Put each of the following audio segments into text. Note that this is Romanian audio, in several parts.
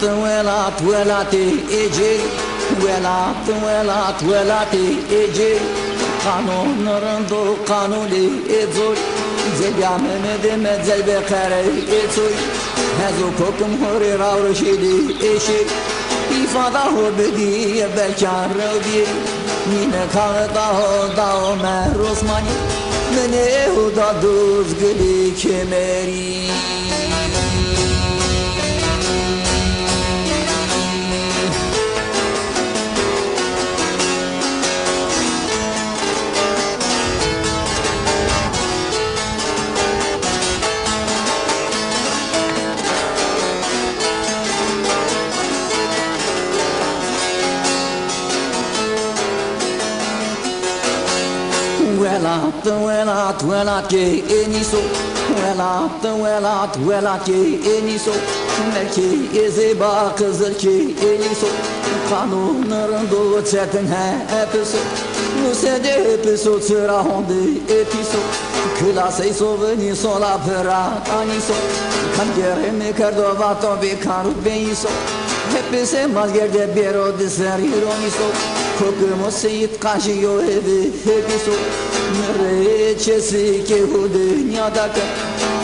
welate ece welate ece Kanun rando kanuli ezoy Zelya Mehmet'ime zelbe kare ezoy Hezu kokum hori ravrşidi eşi İfada ho bedi belkar revdi Nine kağıda ho dao mer Osmani Mene huda duz gili kemeri Welate eniso Welate eniso Melki ezeba kızılki eniso Kanunlarında çetin hepiso Musede hepiso sıra hondi episo Külase soveni sola pera aniso Kangerimi kardovato bir karu beniso Hepsi mazgerde bero diser ironiso Kokumu seyit kaşıyor hepiso Reçesi ki hu dünyadaki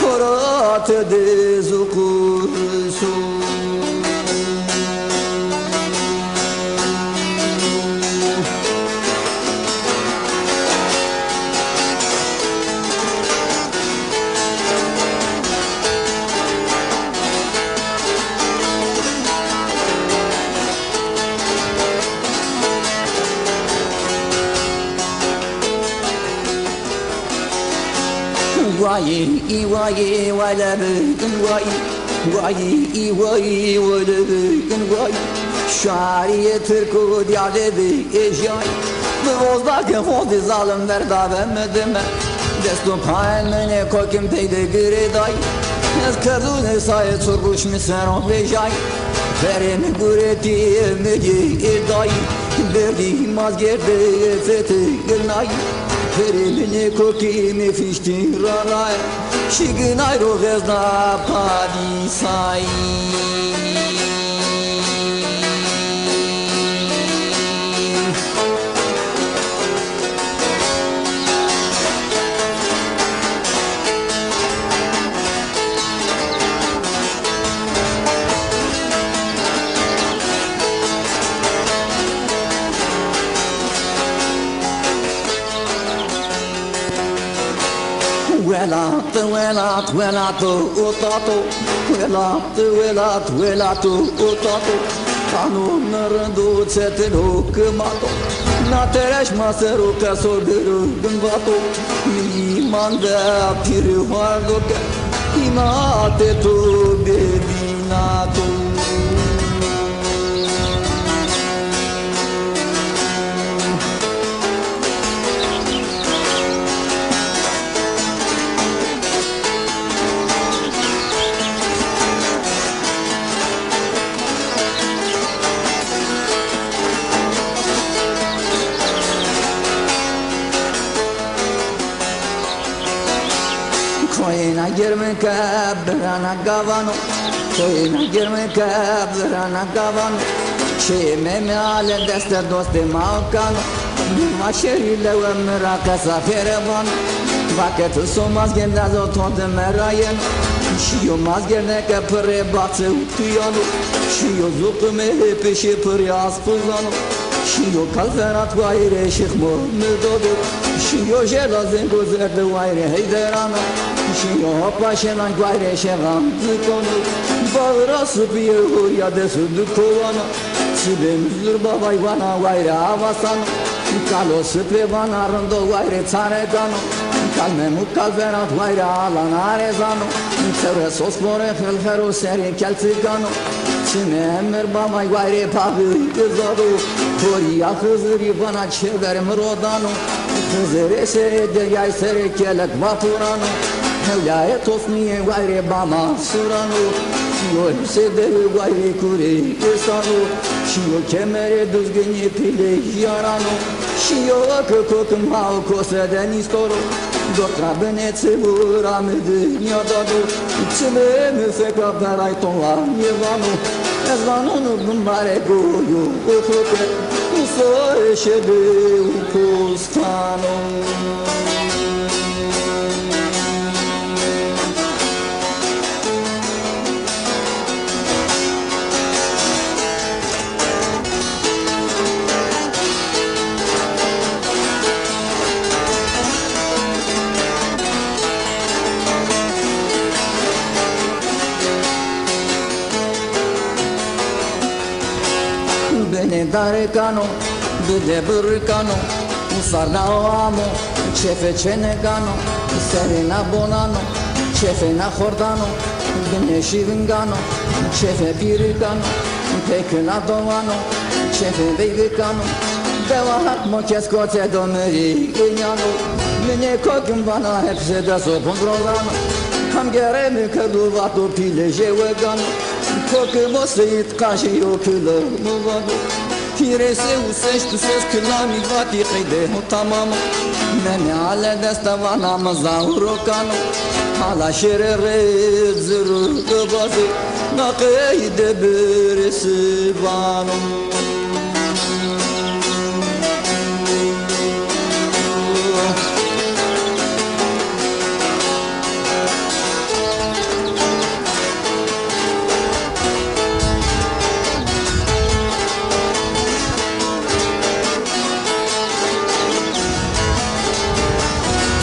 Koratı dezukusu Vayi Şariye Türk'u diyaledi eşyay Bozbakın hondi zalim verdave medime Destum paen mene kokim peyde güreday Ez kazune saye çurbuş miseron vejay Veremi gureti emegi eday Verdi mazgerde feti gılnay Verimini kokimi fişti ranay Şiginay roğezna padisay Welate utato Welate utato Kanunlarında çetin hükümato Natereş maseru kasoduru gınvato İmanda piri vardo ke İmate tu bedinato Koyna girme kabrana gavano Koyna girme kabrana gavano Şeme meale deste doste maukano Maşeriyle ve mirakasa ferevan Vakit somaz gendazo tonte merayen Şiyo mazgerne kapre batse utuyano Şiyo zukume peşi pıryas puzano Şiyo kalferat vayre şıkmo müdodu Şiyo jelazen gözerde vayre heyderano Şiyo paşenan vayre şevan zıkonu Bağırası bir hurya desu dukovano Sibem zür babay vana vayre avasano Kalo sıpre vana rındo vayre tsaregano Kalme mukkalferat vayre alan arezano Sevre sospore felfero seri keltigano Çime emir babay vayre pavi kızado Toriya hızırı bana çeverim rodano Hızır esere deryay sere kelek vapurano Mevlaya tosniye vayre bama surano Yoy sede vayre kuri esano Și eu chemere duzgâni pile iarano Și eu că cocâm hau cosă de nistoro Doar trabene țevura me de niadado Țime me feca perai ton la nievano Ezvano nu gâmbare goio o cope Nu fără șede un costano Bene dare cano, bede burcano, usarna amo, cefe cenegano, serena bonano, cefe na hordano, bene shivingano, cefe piricano, pekna dovano, cefe vegano, deva hakmo keskote domeri inyano, mine kokum bana hepsi de sopundrogano, ham geremi keduvato pile jevegano, kokum oseit kashi yokulu muvado. Firese usești usesc la mi vati khide ho tamam mene ala dastavana mazahurokano hala sherere zuru bazi naqid birsibano